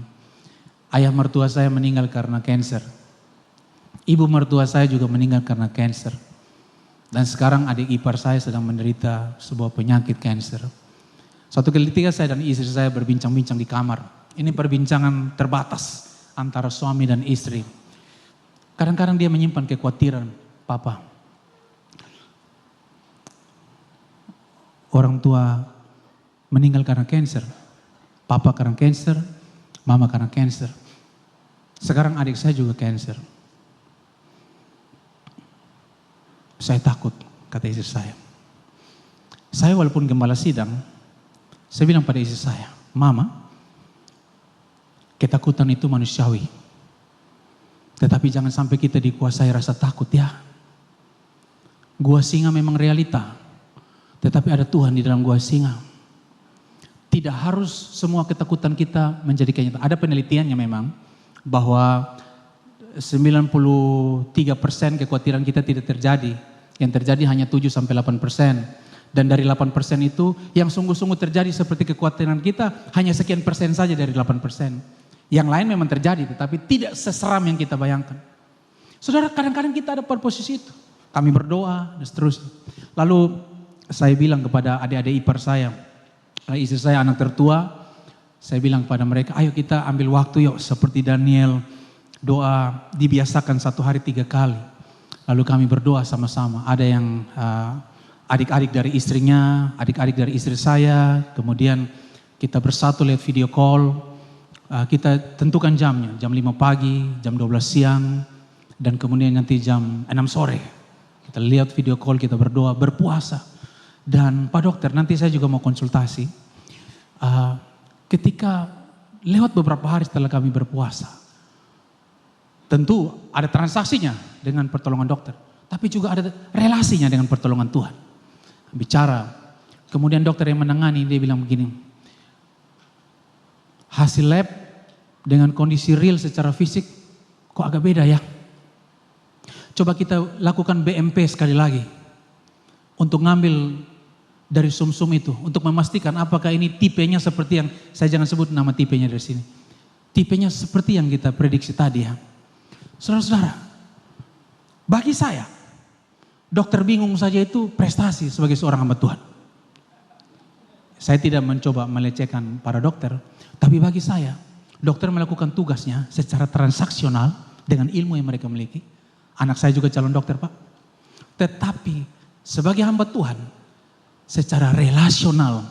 Ayah mertua saya meninggal karena kanker. Ibu mertua saya juga meninggal karena kanker. Dan sekarang adik ipar saya sedang menderita sebuah penyakit kanker. Suatu ketika saya dan istri saya berbincang-bincang di kamar. Ini perbincangan terbatas antara suami dan istri. Kadang-kadang dia menyimpan kekhawatiran, Papa. Orang tua meninggal karena kanker. Papa karena kanker, mama karena kanker. Sekarang adik saya juga kanker. Saya takut, kata istri saya. Saya walaupun gembala sidang, saya bilang pada istri saya, Mama, ketakutan itu manusiawi. Tetapi jangan sampai kita dikuasai rasa takut ya. Gua singa memang realita. Tetapi ada Tuhan di dalam gua singa. Tidak harus semua ketakutan kita menjadi kenyataan. Ada penelitiannya memang bahwa 93% kekhawatiran kita tidak terjadi. Yang terjadi hanya 7-8%. Dan dari 8% itu yang sungguh-sungguh terjadi seperti kekhawatiran kita hanya sekian persen saja dari 8%. Yang lain memang terjadi tetapi tidak seseram yang kita bayangkan. Saudara, kadang-kadang kita ada pada posisi itu. Kami berdoa dan seterusnya. Lalu saya bilang kepada adik-adik ipar saya, istri saya anak tertua, saya bilang kepada mereka, ayo kita ambil waktu yuk seperti Daniel, doa dibiasakan 1 hari 3 kali. Lalu kami berdoa sama-sama, ada yang adik-adik dari istrinya, adik-adik dari istri saya, kemudian kita bersatu lewat video call, kita tentukan jamnya, jam 5 pagi, jam 12 siang, dan kemudian nanti jam 6 sore. Kita lihat video call, kita berdoa, berpuasa. Dan Pak Dokter, nanti saya juga mau konsultasi. Ketika lewat beberapa hari setelah kami berpuasa, tentu ada transaksinya dengan pertolongan dokter, tapi juga ada relasinya dengan pertolongan Tuhan. Bicara, kemudian dokter yang menangani, dia bilang begini, hasil lab dengan kondisi real secara fisik kok agak beda ya. Coba kita lakukan BMP sekali lagi untuk ngambil dari sum-sum itu, untuk memastikan apakah ini tipenya seperti yang, saya jangan sebut nama tipenya dari sini. Tipenya seperti yang kita prediksi tadi ya. Saudara-saudara, bagi saya, dokter bingung saja itu prestasi sebagai seorang hamba Tuhan. Saya tidak mencoba melecehkan para dokter, tapi bagi saya, dokter melakukan tugasnya secara transaksional dengan ilmu yang mereka miliki. Anak saya juga calon dokter, Pak. Tetapi sebagai hamba Tuhan, secara relasional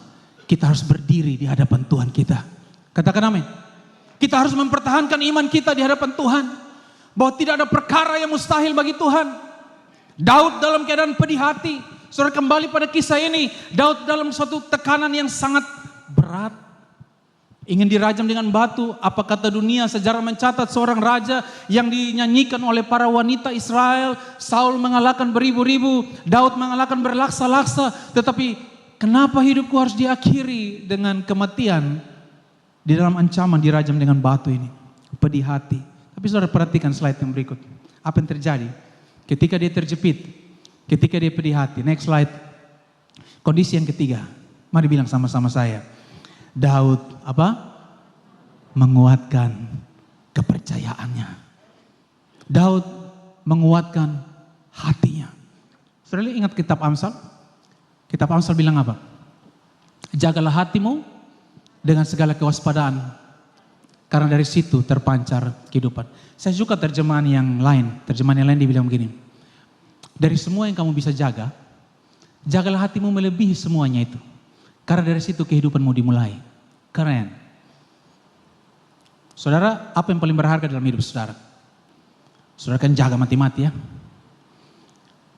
kita harus berdiri di hadapan Tuhan kita. Katakan amin. Kita harus mempertahankan iman kita di hadapan Tuhan. Bahwa tidak ada perkara yang mustahil bagi Tuhan. Daud dalam keadaan pedih hati. Saudara, kembali pada kisah ini. Daud dalam suatu tekanan yang sangat berat. Ingin dirajam dengan batu. Apa kata dunia? Sejarah mencatat seorang raja yang dinyanyikan oleh para wanita Israel. Saul mengalahkan beribu-ribu. Daud mengalahkan berlaksa-laksa. Tetapi kenapa hidupku harus diakhiri dengan kematian? Di dalam ancaman dirajam dengan batu ini. Pedih hati. Tapi saudara perhatikan slide yang berikut. Apa yang terjadi? Ketika dia terjepit. Ketika dia pedih hati. Next slide. Kondisi yang ketiga. Mari bilang sama-sama saya. Daud apa? Menguatkan kepercayaannya. Daud menguatkan hatinya. Saudara ingat kitab Amsal? Kitab Amsal bilang apa? Jagalah hatimu dengan segala kewaspadaan. Karena dari situ terpancar kehidupan. Saya suka terjemahan yang lain. Terjemahan yang lain dibilang begini. Dari semua yang kamu bisa jaga, jagalah hatimu melebihi semuanya itu. Karena dari situ kehidupanmu dimulai. Keren. Saudara, apa yang paling berharga dalam hidup saudara? Saudara kan jaga mati-mati ya.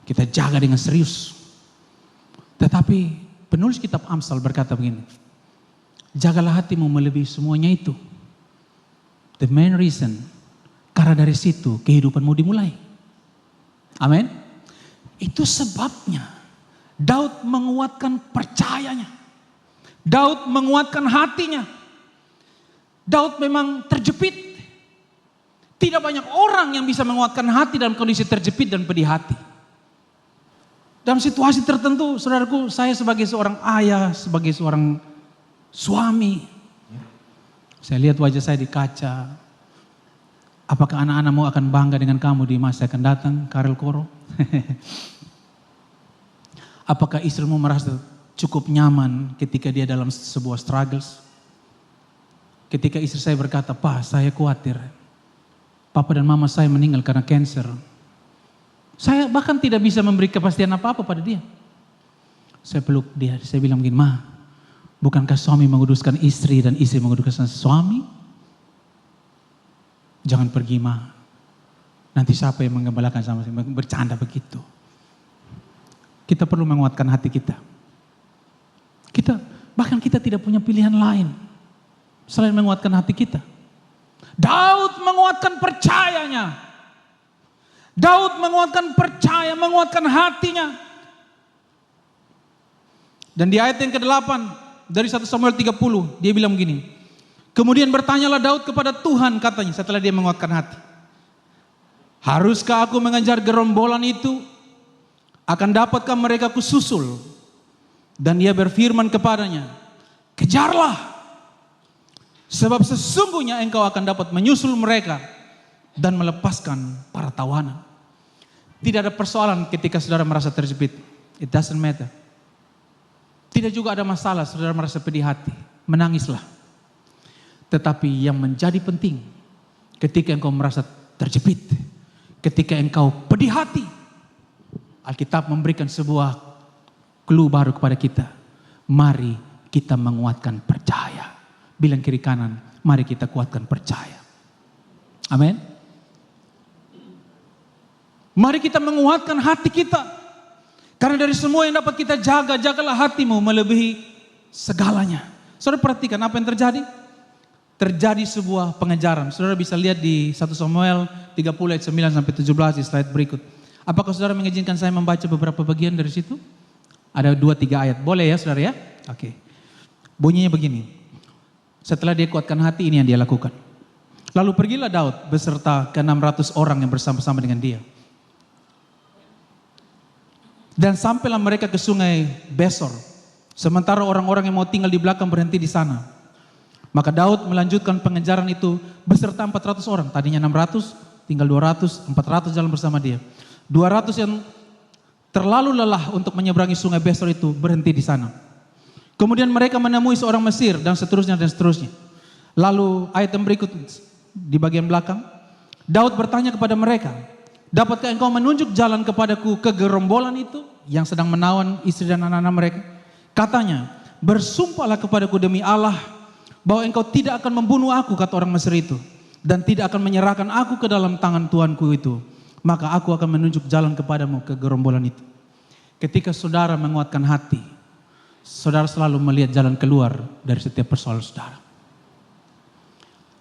Kita jaga dengan serius. Tetapi penulis kitab Amsal berkata begini. Jagalah hatimu melebihi semuanya itu. The main reason, karena dari situ kehidupanmu dimulai. Amin. Itu sebabnya Daud menguatkan percayanya. Daud menguatkan hatinya. Daud memang terjepit. Tidak banyak orang yang bisa menguatkan hati dalam kondisi terjepit dan pedih hati. Dalam situasi tertentu, saudaraku, saya sebagai seorang ayah, sebagai seorang suami, saya lihat wajah saya di kaca. Apakah anak-anakmu akan bangga dengan kamu di masa akan datang, Karel Koro? Apakah istrimu merasa cukup nyaman ketika dia dalam sebuah struggles? Ketika istri saya berkata, "Pak, saya khawatir. Papa dan mama saya meninggal karena cancer." Saya bahkan tidak bisa memberi kepastian apa-apa pada dia. Saya peluk dia, saya bilang begini, "Ma, bukankah suami menguduskan istri dan istri menguduskan suami? Jangan pergi, Ma. Nanti siapa yang menggembalakan sama saya?" Bercanda begitu. Kita perlu menguatkan hati kita. Bahkan kita tidak punya pilihan lain selain menguatkan hati kita. Daud menguatkan percayanya. Daud menguatkan percaya, menguatkan hatinya. Dan di ayat yang ke-8 dari 1 Samuel 30, dia bilang begini. Kemudian bertanyalah Daud kepada Tuhan, katanya, setelah dia menguatkan hati. "Haruskah aku mengejar gerombolan itu? Akan dapatkah mereka kususul?" Dan dia berfirman kepadanya, "Kejarlah, sebab sesungguhnya engkau akan dapat menyusul mereka dan melepaskan para tawanan." Tidak ada persoalan ketika saudara merasa terjepit. It doesn't matter. Tidak juga ada masalah saudara merasa pedih hati. Menangislah. Tetapi yang menjadi penting ketika engkau merasa terjepit, ketika engkau pedih hati, Alkitab memberikan sebuah clue baru kepada kita. Mari kita menguatkan percaya. Bilang kiri kanan, mari kita kuatkan percaya. Amin. Mari kita menguatkan hati kita. Karena dari semua yang dapat kita jaga, jagalah hatimu melebihi segalanya. Saudara perhatikan apa yang terjadi? Terjadi sebuah pengejaran. Saudara bisa lihat di 1 Samuel 30 ayat 9 sampai 17 di slide berikut. Apakah saudara mengizinkan saya membaca beberapa bagian dari situ? Ada 2-3 ayat. Boleh ya saudara ya? Oke. Bunyinya begini. Setelah dia kuatkan hati, ini yang dia lakukan. Lalu pergilah Daud beserta ke-600 orang yang bersama-sama dengan dia. Dan sampailah mereka ke sungai Besor. Sementara orang-orang yang mau tinggal di belakang berhenti di sana. Maka Daud melanjutkan pengejaran itu beserta 400 orang. Tadinya 600, tinggal 200, 400 jalan bersama dia. 200 yang terlalu lelah untuk menyeberangi sungai Besor itu berhenti di sana. Kemudian mereka menemui seorang Mesir dan seterusnya dan seterusnya. Lalu ayat yang berikut di bagian belakang, Daud bertanya kepada mereka, "Dapatkah engkau menunjuk jalan kepadaku ke gerombolan itu yang sedang menawan istri dan anak-anak mereka?" Katanya, "Bersumpahlah kepadaku demi Allah bahwa engkau tidak akan membunuh aku," kata orang Mesir itu, "dan tidak akan menyerahkan aku ke dalam tangan tuanku itu. Maka aku akan menunjuk jalan kepadamu ke gerombolan itu." Ketika saudara menguatkan hati, saudara selalu melihat jalan keluar dari setiap persoalan saudara.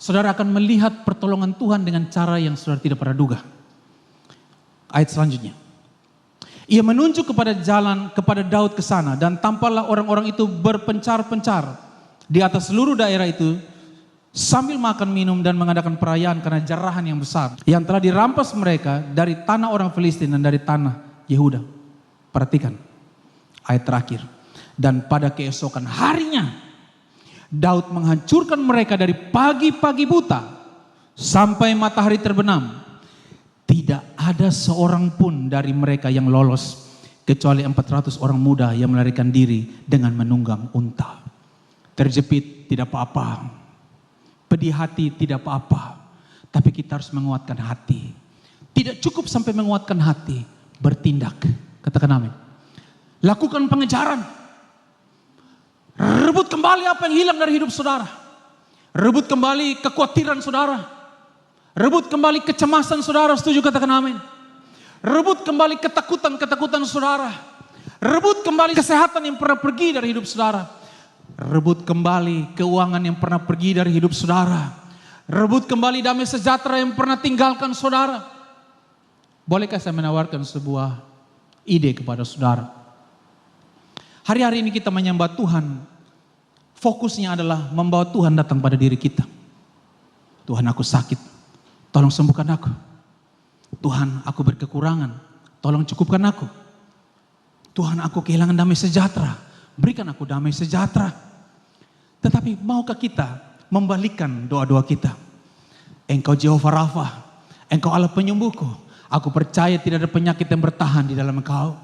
Saudara akan melihat pertolongan Tuhan dengan cara yang saudara tidak pernah duga. Ayat selanjutnya. Ia menunjuk kepada jalan kepada Daud ke sana, dan tampaklah orang-orang itu berpencar-pencar di atas seluruh daerah itu sambil makan minum dan mengadakan perayaan karena jarahan yang besar yang telah dirampas mereka dari tanah orang Filistin dan dari tanah Yehuda. Perhatikan ayat terakhir. Dan pada keesokan harinya Daud menghancurkan mereka dari pagi-pagi buta sampai matahari terbenam. Tidak ada seorang pun dari mereka yang lolos kecuali 400 orang muda yang melarikan diri dengan menunggang unta. Terjepit tidak apa-apa, pedih hati tidak apa-apa, tapi kita harus menguatkan hati. Tidak cukup sampai menguatkan hati, bertindak. Katakan amin. Lakukan pengejaran. Rebut kembali apa yang hilang dari hidup saudara. Rebut kembali kekhawatiran saudara. Rebut kembali kecemasan saudara. Setuju, katakan amin. Rebut kembali ketakutan saudara. Rebut kembali kesehatan yang pernah pergi dari hidup saudara. Rebut kembali keuangan yang pernah pergi dari hidup saudara. Rebut kembali damai sejahtera yang pernah tinggalkan saudara. Bolehkah saya menawarkan sebuah ide kepada saudara? Hari-hari ini kita menyembah Tuhan. Fokusnya adalah membawa Tuhan datang pada diri kita. Tuhan, aku sakit, tolong sembuhkan aku. Tuhan, aku berkekurangan, tolong cukupkan aku. Tuhan, aku kehilangan damai sejahtera. Berikan aku damai sejahtera. Tetapi maukah kita membalikkan doa-doa kita? Engkau Jehovah Rafa, Engkau Allah penyembuhku. Aku percaya tidak ada penyakit yang bertahan di dalam Engkau.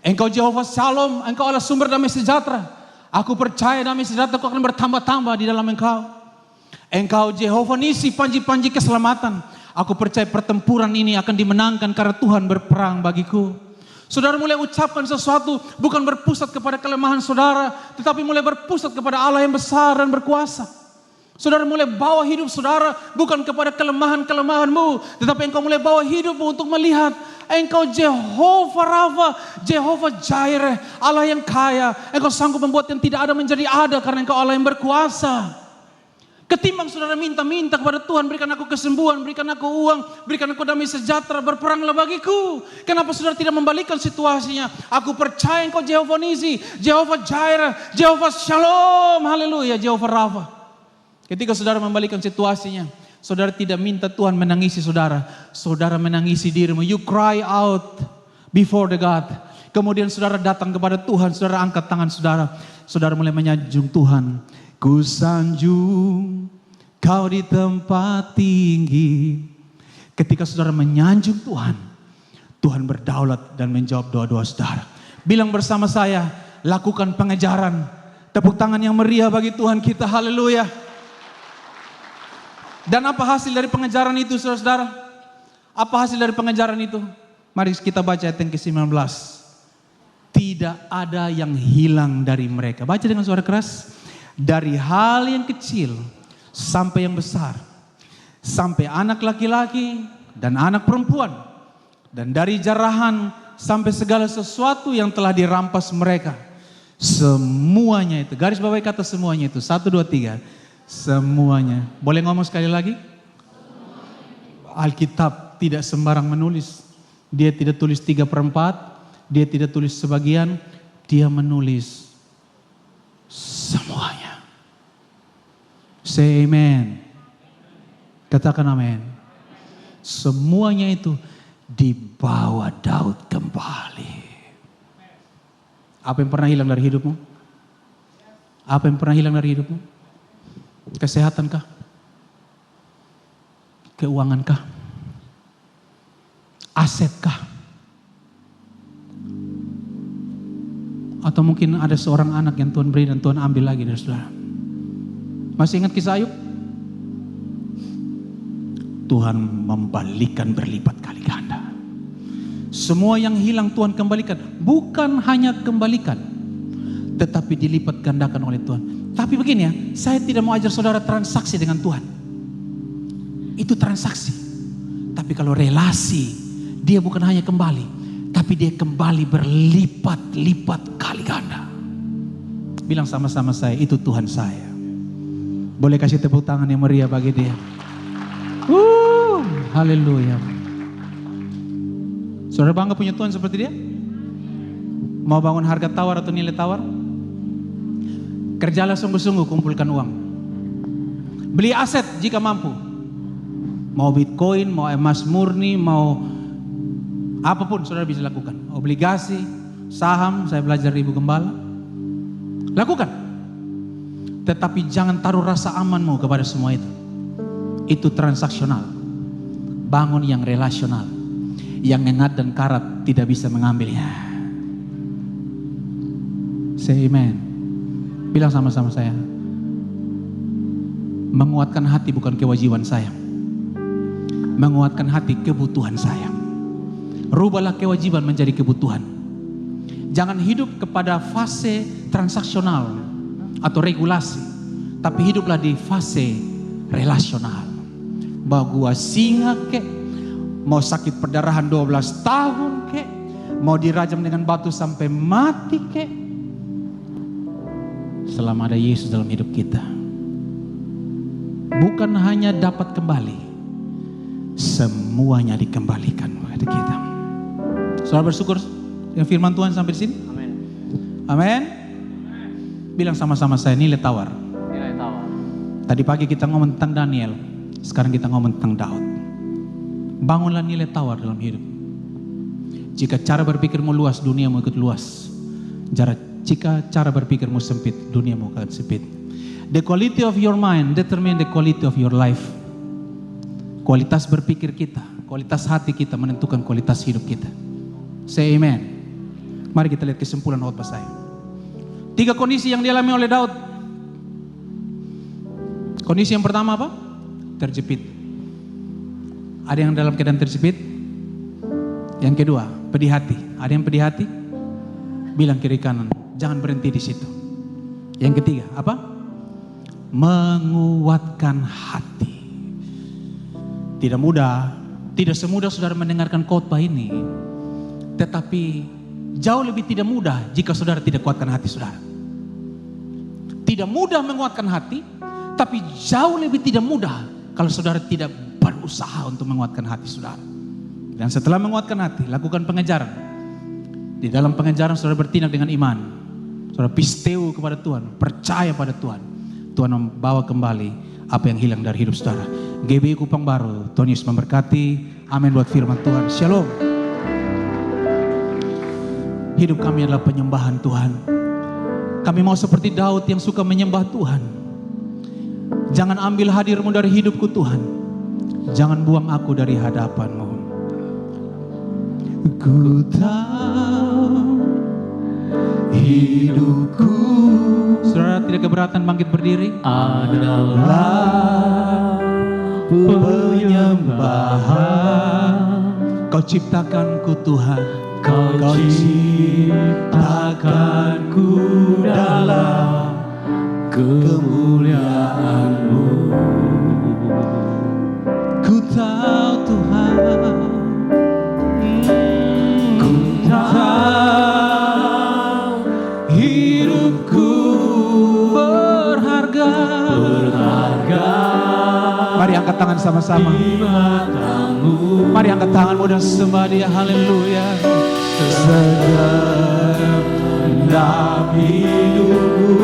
Engkau Jehovah Shalom, Engkau Allah sumber damai sejahtera. Aku percaya damai sejahtera akan bertambah-tambah di dalam Engkau. Engkau Jehovah Nisi, panji-panji keselamatan. Aku percaya pertempuran ini akan dimenangkan karena Tuhan berperang bagiku. Saudara mulai ucapkan sesuatu bukan berpusat kepada kelemahan saudara, tetapi mulai berpusat kepada Allah yang besar dan berkuasa. Saudara mulai bawa hidup saudara bukan kepada kelemahan-kelemahanmu, tetapi engkau mulai bawa hidupmu untuk melihat Engkau Jehovah Rafa, Jehovah Jireh, Allah yang kaya. Engkau sanggup membuat yang tidak ada menjadi ada karena Engkau Allah yang berkuasa. Ketimbang saudara minta-minta kepada Tuhan, berikan aku kesembuhan, berikan aku uang, berikan aku damai sejahtera, berperanglah bagiku. Kenapa saudara tidak membalikkan situasinya? Aku percaya Engkau Jehovah Nisi, Jehovah Jireh, Jehovah Shalom, haleluya, Jehovah Rafa. Ketika saudara membalikkan situasinya, saudara tidak minta Tuhan menangisi saudara, saudara menangisi dirimu. You cry out before the God. Kemudian saudara datang kepada Tuhan, saudara angkat tangan saudara, saudara mulai menyanjung Tuhan. Ku sanjung Kau di tempat tinggi. Ketika saudara menyanjung Tuhan, Tuhan berdaulat dan menjawab doa-doa saudara. Bilang bersama saya, lakukan pengejaran. Tepuk tangan yang meriah bagi Tuhan kita, haleluya. Dan apa hasil dari pengejaran itu saudara-saudara? Apa hasil dari pengejaran itu? Mari kita baca ayat yang ke-19. Tidak ada yang hilang dari mereka. Baca dengan suara keras. Dari hal yang kecil sampai yang besar, sampai anak laki-laki dan anak perempuan, dan dari jarahan sampai segala sesuatu yang telah dirampas mereka. Semuanya itu, garis bawahi kata semuanya itu, 1, 2, 3, semuanya. Boleh ngomong sekali lagi? Alkitab tidak sembarang menulis. Dia tidak tulis 3/4, dia tidak tulis sebagian, dia menulis semuanya. Say amen. Katakan amen. Semuanya itu dibawa Daud kembali. Apa yang pernah hilang dari hidupmu? Apa yang pernah hilang dari hidupmu? Kesehatankah? Keuangankah? Asetkah? Atau mungkin ada seorang anak yang Tuhan beri dan Tuhan ambil lagi dari saudara. Masih ingat kisah Ayub? Tuhan membalikkan berlipat kali ganda. Semua yang hilang Tuhan kembalikan. Bukan hanya kembalikan, tetapi dilipat gandakan oleh Tuhan. Tapi begini ya, saya tidak mau ajar saudara transaksi dengan Tuhan. Itu transaksi. Tapi kalau relasi, dia bukan hanya kembali, tapi dia kembali berlipat-lipat kali ganda. Bilang sama-sama saya, itu Tuhan saya. Boleh kasih tepuk tangan yang meriah bagi dia. Haleluya. Saudara bangga punya Tuhan seperti dia? Mau bangun harga tawar atau nilai tawar? Kerjalah sungguh-sungguh, kumpulkan uang. Beli aset jika mampu. Mau Bitcoin, mau emas murni, mau apapun saudara bisa lakukan. Obligasi, saham, saya belajar Ibu Gembala. Lakukan. Tetapi jangan taruh rasa amanmu kepada semua itu. Itu transaksional. Bangun yang relasional. Yang nengat dan karat tidak bisa mengambilnya. Say amen. Bilang sama-sama saya. Menguatkan hati bukan kewajiban saya. Menguatkan hati kebutuhan saya. Rubahlah kewajiban menjadi kebutuhan. Jangan hidup kepada fase transaksional atau regulasi, tapi hiduplah di fase relasional. Mau gua singa kek, mau sakit perdarahan 12 tahun kek, mau dirajam dengan batu sampai mati kek, selama ada Yesus dalam hidup kita, bukan hanya dapat kembali, semuanya dikembalikan kepada kita. Saudara bersyukur yang firman Tuhan sampai di sini? Amin. Amin. Bilang sama-sama saya, nilai tawar. Nilai tawar. Tadi pagi kita ngomong tentang Daniel, sekarang kita ngomong tentang Daud. Bangunlah nilai tawar dalam hidup. Jika cara berpikirmu luas, duniamu ikut luas. Jika cara berpikirmu sempit, duniamu akan sempit. The quality of your mind determine the quality of your life. Kualitas berpikir kita, kualitas hati kita menentukan kualitas hidup kita. Say amen. Mari kita lihat kesimpulan khotbah saya. 3 kondisi yang dialami oleh Daud. Kondisi yang pertama apa? Terjepit. Ada yang dalam keadaan terjepit? Yang kedua, pedih hati. Ada yang pedih hati? Bilang kiri kanan, jangan berhenti di situ. Yang ketiga, apa? Menguatkan hati. Tidak mudah, tidak semudah saudara mendengarkan khotbah ini. Tetapi jauh lebih tidak mudah jika saudara tidak kuatkan hati saudara. Tidak mudah menguatkan hati, tapi jauh lebih tidak mudah kalau saudara tidak berusaha untuk menguatkan hati saudara. Dan setelah menguatkan hati, lakukan pengejaran. Di dalam pengejaran saudara bertindak dengan iman. Saudara pisteu kepada Tuhan, percaya pada Tuhan. Tuhan membawa kembali apa yang hilang dari hidup saudara. GBI Kupang Baru, Tuhan Yesus memberkati. Amin buat firman Tuhan. Shalom. Hidup kami adalah penyembahan Tuhan. Kami mau seperti Daud yang suka menyembah Tuhan. Jangan ambil hadir-Mu dari hidupku Tuhan. Jangan buang aku dari hadapan-Mu. Ku tahu hidupku. Saudara tidak keberatan bangkit berdiri? Adalah penyembahan. Kau ciptakanku Tuhan. Kau ciptakanku dalam kemuliaan-Mu. Ku tahu Tuhan, ku tahu hidupku berharga. Mari angkat tangan sama-sama. Mari angkat tanganmu dan sembah Dia. Haleluya. Segenap hidupku